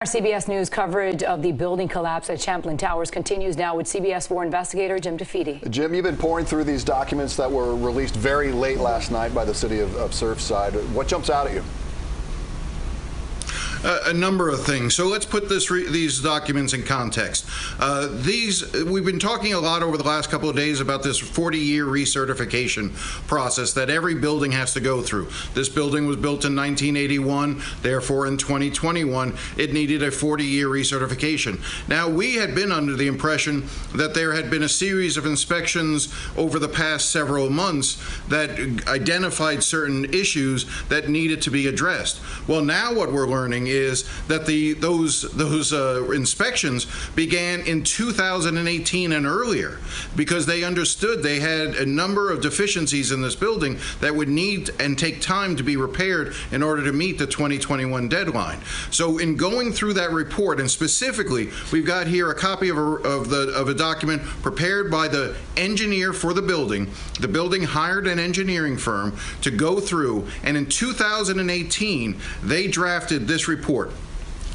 Our CBS News coverage of the building collapse at Champlain Towers continues now with CBS4 investigator Jim DeFede. Jim, you've been pouring through these documents that were released very late last night by the City of Surfside. What jumps out at you? A number of things. So let's put these documents in context. We've been talking a lot over the last couple of days about this 40-year recertification process that every building has to go through. This building was built in 1981, therefore in 2021 it needed a 40-year recertification. Now, we had been under the impression that there had been a series of inspections over the past several months that identified certain issues that needed to be addressed. Well, now what we're learning is that those inspections began in 2018 and earlier, because they understood they had a number of deficiencies in this building that would need and take time to be repaired in order to meet the 2021 deadline. So in going through that report, and specifically we've got here a copy of a document prepared by the engineer for the building. The building hired an engineering firm to go through, and in 2018 they drafted this report.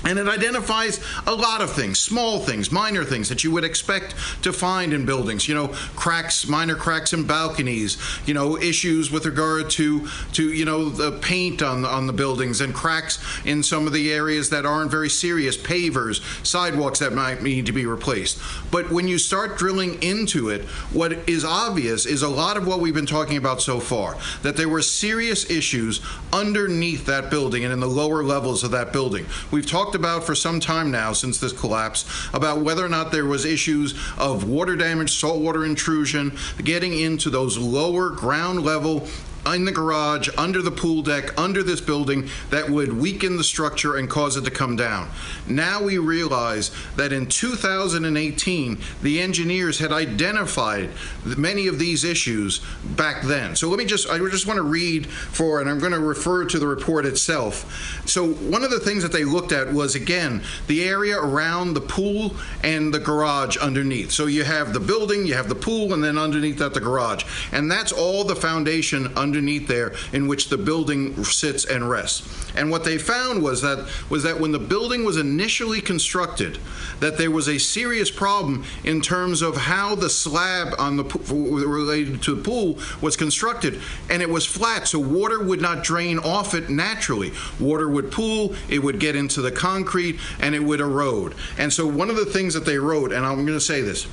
And it identifies a lot of things, small things, minor things that you would expect to find in buildings. You know, cracks, minor cracks in balconies, you know, issues with regard to you know, the paint on the buildings, and cracks in some of the areas that aren't very serious, pavers, sidewalks that might need to be replaced. But when you start drilling into it, what is obvious is a lot of what we've been talking about so far, that there were serious issues underneath that building and in the lower levels of that building. We've talked about for some time now, since this collapse, about whether or not there was issues of water damage, saltwater intrusion, getting into those lower ground level in the garage, under the pool deck, under this building, that would weaken the structure and cause it to come down. Now we realize that in 2018, the engineers had identified many of these issues back then. So I just want to read and I'm going to refer to the report itself. So one of the things that they looked at was, again, the area around the pool and the garage underneath. So you have the building, you have the pool, and then underneath that the garage. And that's all the foundation underneath there in which the building sits and rests. And what they found was that when the building was initially constructed, that there was a serious problem in terms of how the slab on the related to the pool was constructed, and it was flat, so water would not drain off it naturally. Water would pool, it would get into the concrete, and it would erode. And so one of the things that they wrote, and I'm going to say this,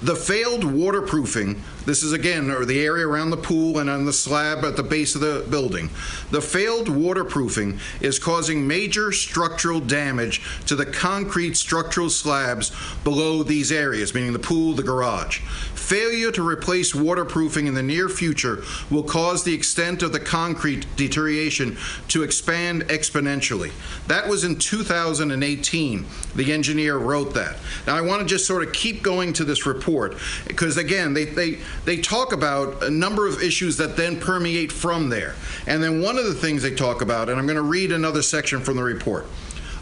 the failed waterproofing, this is again the area around the pool and on the slab at the base of the building. The failed waterproofing is causing major structural damage to the concrete structural slabs below these areas, meaning the pool, the garage. Failure to replace waterproofing in the near future will cause the extent of the concrete deterioration to expand exponentially. That was in 2018. The engineer wrote that. Now I want to just sort of keep going to this report, because again, they talk about a number of issues that then permeate from there. And then one of the things they talk about, and I'm going to read another section from the report: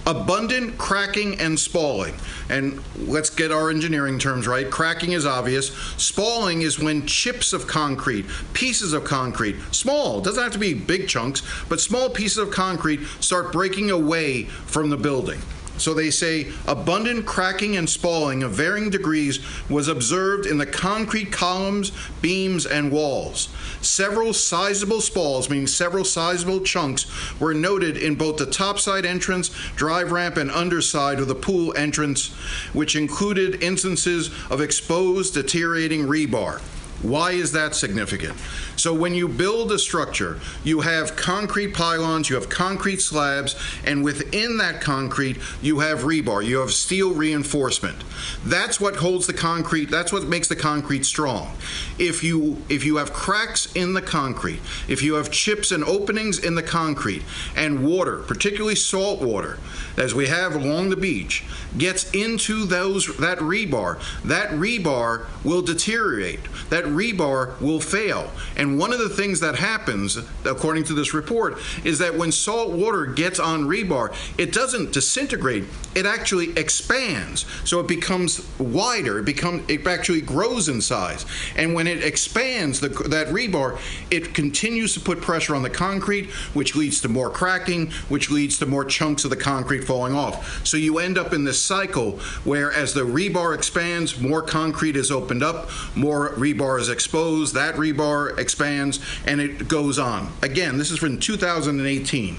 abundant cracking and spalling. And let's get our engineering terms right. Cracking is obvious. Spalling is when chips of concrete, pieces of concrete, small, doesn't have to be big chunks, but small pieces of concrete start breaking away from the building. So they say abundant cracking and spalling of varying degrees was observed in the concrete columns, beams, and walls. Several sizable spalls, meaning several sizable chunks, were noted in both the topside entrance, drive ramp, and underside of the pool entrance, which included instances of exposed, deteriorating rebar. Why is that significant? So when you build a structure, you have concrete pylons, you have concrete slabs, and within that concrete, you have rebar, you have steel reinforcement. That's what holds the concrete, that's what makes the concrete strong. If you have cracks in the concrete, if you have chips and openings in the concrete, and water, particularly salt water, as we have along the beach, gets into that rebar will deteriorate. That rebar will fail. And one of the things that happens, according to this report, is that when salt water gets on rebar, it doesn't disintegrate, it actually expands. So it becomes wider, it actually grows in size. And when it expands, that rebar, it continues to put pressure on the concrete, which leads to more cracking, which leads to more chunks of the concrete falling off. So you end up in this cycle where as the rebar expands, more concrete is opened up, more rebar is exposed, that rebar expands, and it goes on. Again, this is from 2018.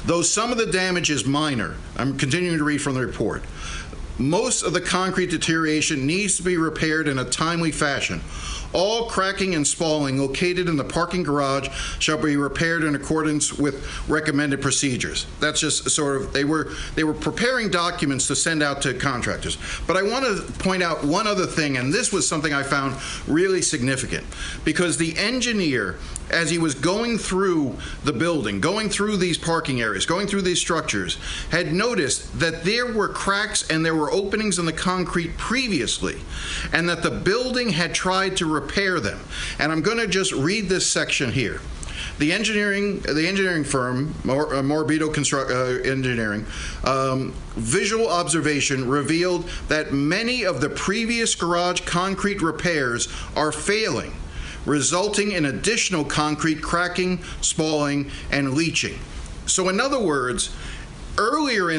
Though some of the damage is minor, I'm continuing to read from the report, most of the concrete deterioration needs to be repaired in a timely fashion. All cracking and spalling located in the parking garage shall be repaired in accordance with recommended procedures. That's just sort of, they were preparing documents to send out to contractors. But I want to point out one other thing, and this was something I found really significant, because the engineer, as he was going through the building, going through these parking areas, going through these structures, had noticed that there were cracks and there were openings in the concrete previously, and that the building had tried to repair them. And I'm going to just read this section here. The engineering firm, Morbido Engineering, visual observation revealed that many of the previous garage concrete repairs are failing, resulting in additional concrete cracking, spalling, and leaching. So in other words, earlier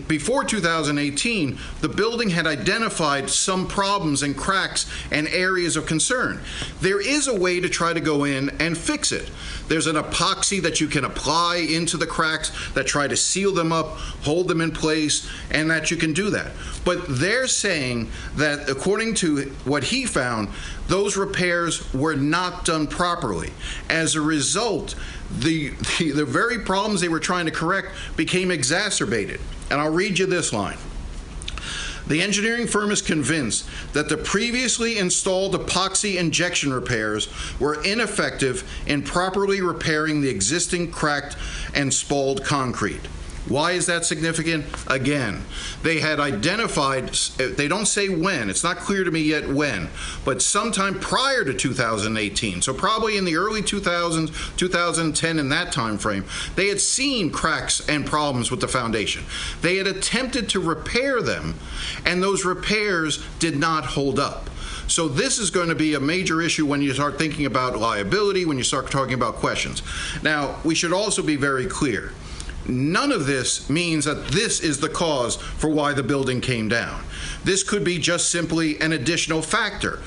before 2018, the building had identified some problems and cracks and areas of concern. There is a way to try to go in and fix it. There's an epoxy that you can apply into the cracks that try to seal them up, hold them in place, and that you can do that. But they're saying that according to what he found, those repairs were not done properly. As a result, the very problems they were trying to correct became exacerbated. And I'll read you this line. The engineering firm is convinced that the previously installed epoxy injection repairs were ineffective in properly repairing the existing cracked and spalled concrete. Why is that significant? Again, they had identified, they don't say when, it's not clear to me yet when, but sometime prior to 2018, so probably in the early 2000s, 2010, in that time frame, they had seen cracks and problems with the foundation. They had attempted to repair them, and those repairs did not hold up. So this is going to be a major issue when you start thinking about liability, when you start talking about questions. Now, we should also be very clear. None of this means that this is the cause for why the building came down. This could be just simply an additional factor.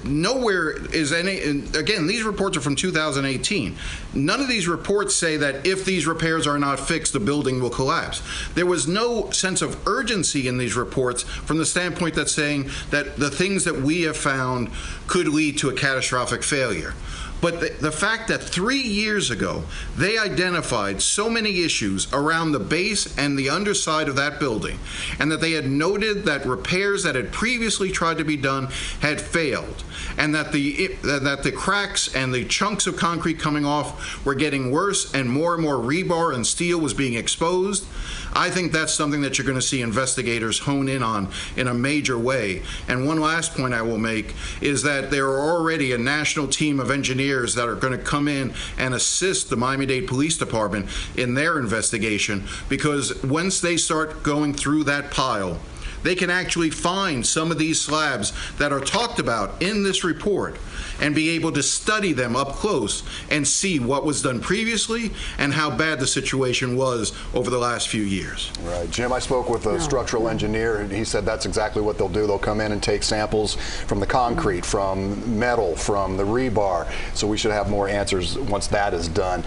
Nowhere is any, again, these reports are from 2018. None of these reports say that if these repairs are not fixed, the building will collapse. There was no sense of urgency in these reports from the standpoint that's saying that the things that we have found could lead to a catastrophic failure. But the fact that 3 years ago, they identified so many issues around the base and the underside of that building, and that they had noted that repairs that had previously tried to be done had failed, and that the cracks and the chunks of concrete coming off were getting worse, and more rebar and steel was being exposed, I think that's something that you're going to see investigators hone in on in a major way. And one last point I will make is that there are already a national team of engineers that are going to come in and assist the Miami-Dade Police Department in their investigation, because once they start going through that pile, they can actually find some of these slabs that are talked about in this report and be able to study them up close and see what was done previously and how bad the situation was over the last few years. Right. Jim, I spoke with a structural engineer, and he said that's exactly what they'll do. They'll come in and take samples from the concrete, from metal, from the rebar. So we should have more answers once that is done.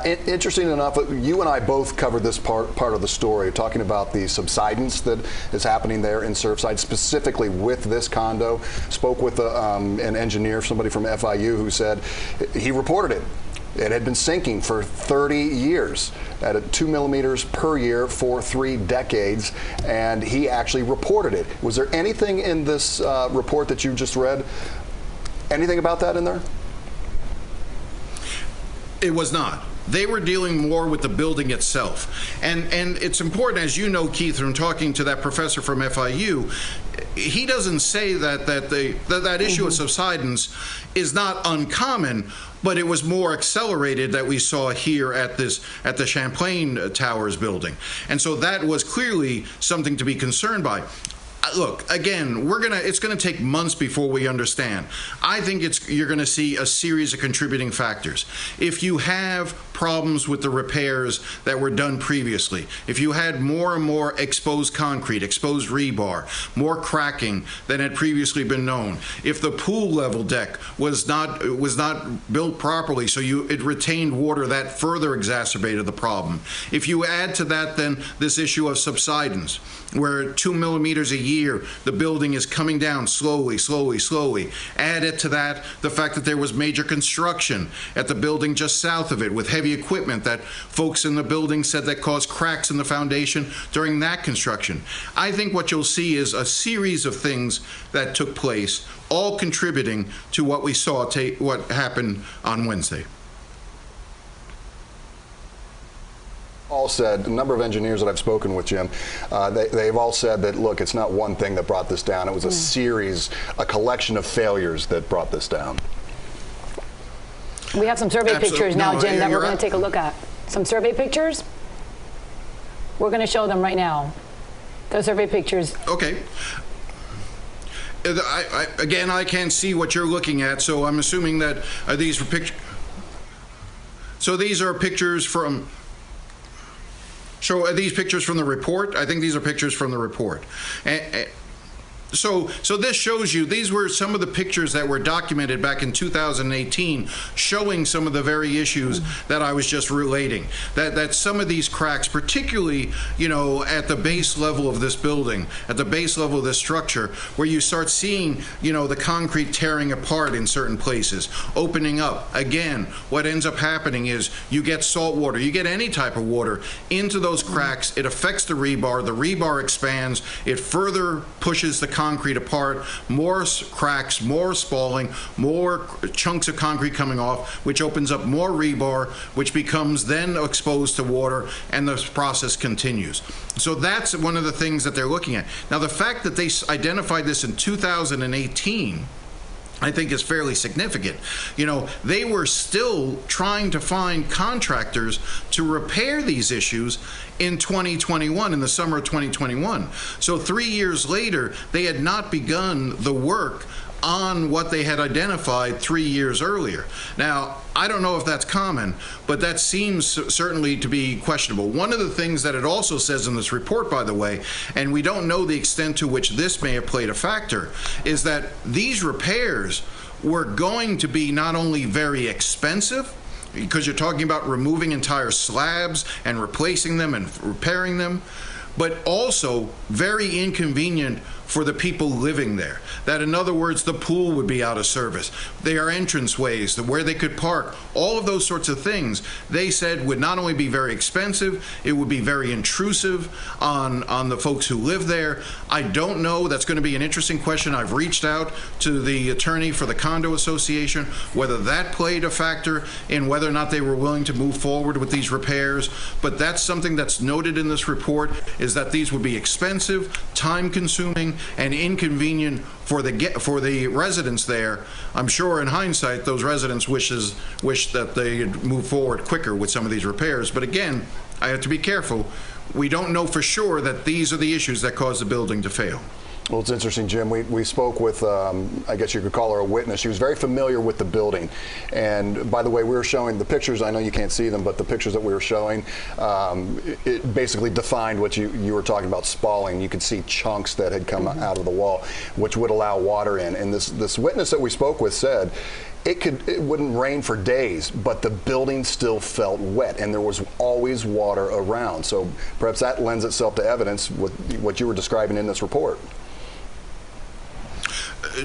Interesting enough, you and I both covered this part of the story, talking about the subsidence that is happening there in Surfside, specifically with this condo. Spoke with an engineer, somebody from FIU, who said he reported it. It had been sinking for 30 years at 2 millimeters per year for 3 decades, and he actually reported it. Was there anything in this report that you just read, anything about that in there? It was not. They were dealing more with the building itself. And it's important, as you know, Keith, from talking to that professor from FIU, he doesn't say that issue of subsidence is not uncommon, but it was more accelerated that we saw here at the Champlain Towers building. And so that was clearly something to be concerned by. Look, again, it's gonna take months before we understand. I think you're gonna see a series of contributing factors. If you have problems with the repairs that were done previously, if you had more and more exposed concrete, exposed rebar, more cracking than had previously been known, if the pool level deck was not built properly, so it retained water, that further exacerbated the problem. If you add to that then this issue of subsidence, where 2 millimeters a year, the building is coming down slowly, slowly, slowly. Added to that, the fact that there was major construction at the building just south of it with heavy equipment that folks in the building said that caused cracks in the foundation during that construction. I think what you'll see is a series of things that took place, all contributing to what we saw, what happened on Wednesday. All said, a number of engineers that I've spoken with, Jim, they've all said that, look, it's not one thing that brought this down. It was a series, a collection of failures that brought this down. We have some survey pictures now, Jim, that we're going to take a look at. Some survey pictures? We're going to show them right now. The survey pictures. Okay. Again, I can't see what you're looking at, so I'm assuming that these are pictures. So these are pictures from... So are these pictures from the report? I think these are pictures from the report. So this shows you, these were some of the pictures that were documented back in 2018, showing some of the very issues that I was just relating. That some of these cracks, particularly, you know, at the base level of this building, at the base level of this structure, where you start seeing, you know, the concrete tearing apart in certain places, opening up. Again, what ends up happening is you get salt water, you get any type of water into those cracks, it affects the rebar expands, it further pushes the concrete apart, more cracks, more spalling, more chunks of concrete coming off, which opens up more rebar, which becomes then exposed to water, and the process continues. So that's one of the things that they're looking at. Now, the fact that they identified this in 2018, I think is fairly significant. You know, they were still trying to find contractors to repair these issues in 2021, in the summer of 2021. So 3 years later, they had not begun the work on what they had identified 3 years earlier. Now, I don't know if that's common, but that seems certainly to be questionable. One of the things that it also says in this report, by the way, and we don't know the extent to which this may have played a factor, is that these repairs were going to be not only very expensive, because you're talking about removing entire slabs and replacing them and repairing them, but also very inconvenient for the people living there. That, in other words, the pool would be out of service. There are entranceways, where they could park, all of those sorts of things, they said would not only be very expensive, it would be very intrusive on the folks who live there. I don't know. That's going to be an interesting question. I've reached out to the attorney for the Condo Association, whether that played a factor in whether or not they were willing to move forward with these repairs. But that's something that's noted in this report, is that these would be expensive, time-consuming, and inconvenient for the residents there. I'm sure in hindsight those residents wish that they had moved forward quicker with some of these repairs. But again, I have to be careful. We don't know for sure that these are the issues that caused the building to fail. Well, it's interesting, Jim. We spoke with, I guess you could call her a witness. She was very familiar with the building. And by the way, we were showing the pictures. I know you can't see them, but the pictures that we were showing, it basically defined what you were talking about, spalling. You could see chunks that had come out of the wall, which would allow water in. And this witness that we spoke with said, it wouldn't rain for days, but the building still felt wet, and there was always water around. So perhaps that lends itself to evidence with what you were describing in this report.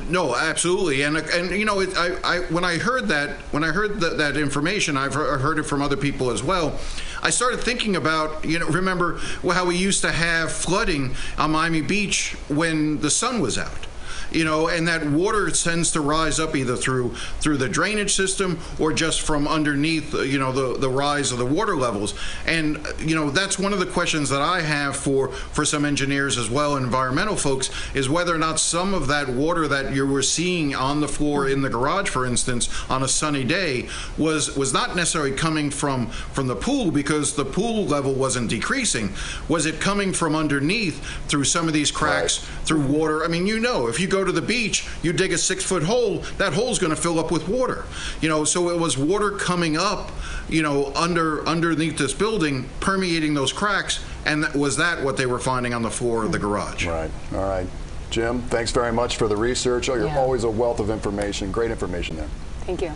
No, absolutely, and you know, when I heard that information, I've heard it from other people as well. I started thinking about, you know, remember how we used to have flooding on Miami Beach when the sun was out. you know, and that water tends to rise up either through the drainage system or just from underneath, you know, the rise of the water levels. And, you know, that's one of the questions that I have for some engineers as well, environmental folks, is whether or not some of that water that you were seeing on the floor in the garage, for instance, on a sunny day, was not necessarily coming from the pool, because the pool level wasn't decreasing. Was it coming from underneath through some of these cracks, through water? I mean, you know, if you go to the beach, you dig a 6-foot hole, that hole's going to fill up with water. You know, so it was water coming up, you know, underneath this building, permeating those cracks, and was that what they were finding on the floor of the garage? Right. All right. Jim, thanks very much for the research. Oh, you're always a wealth of information. Great information there. Thank you.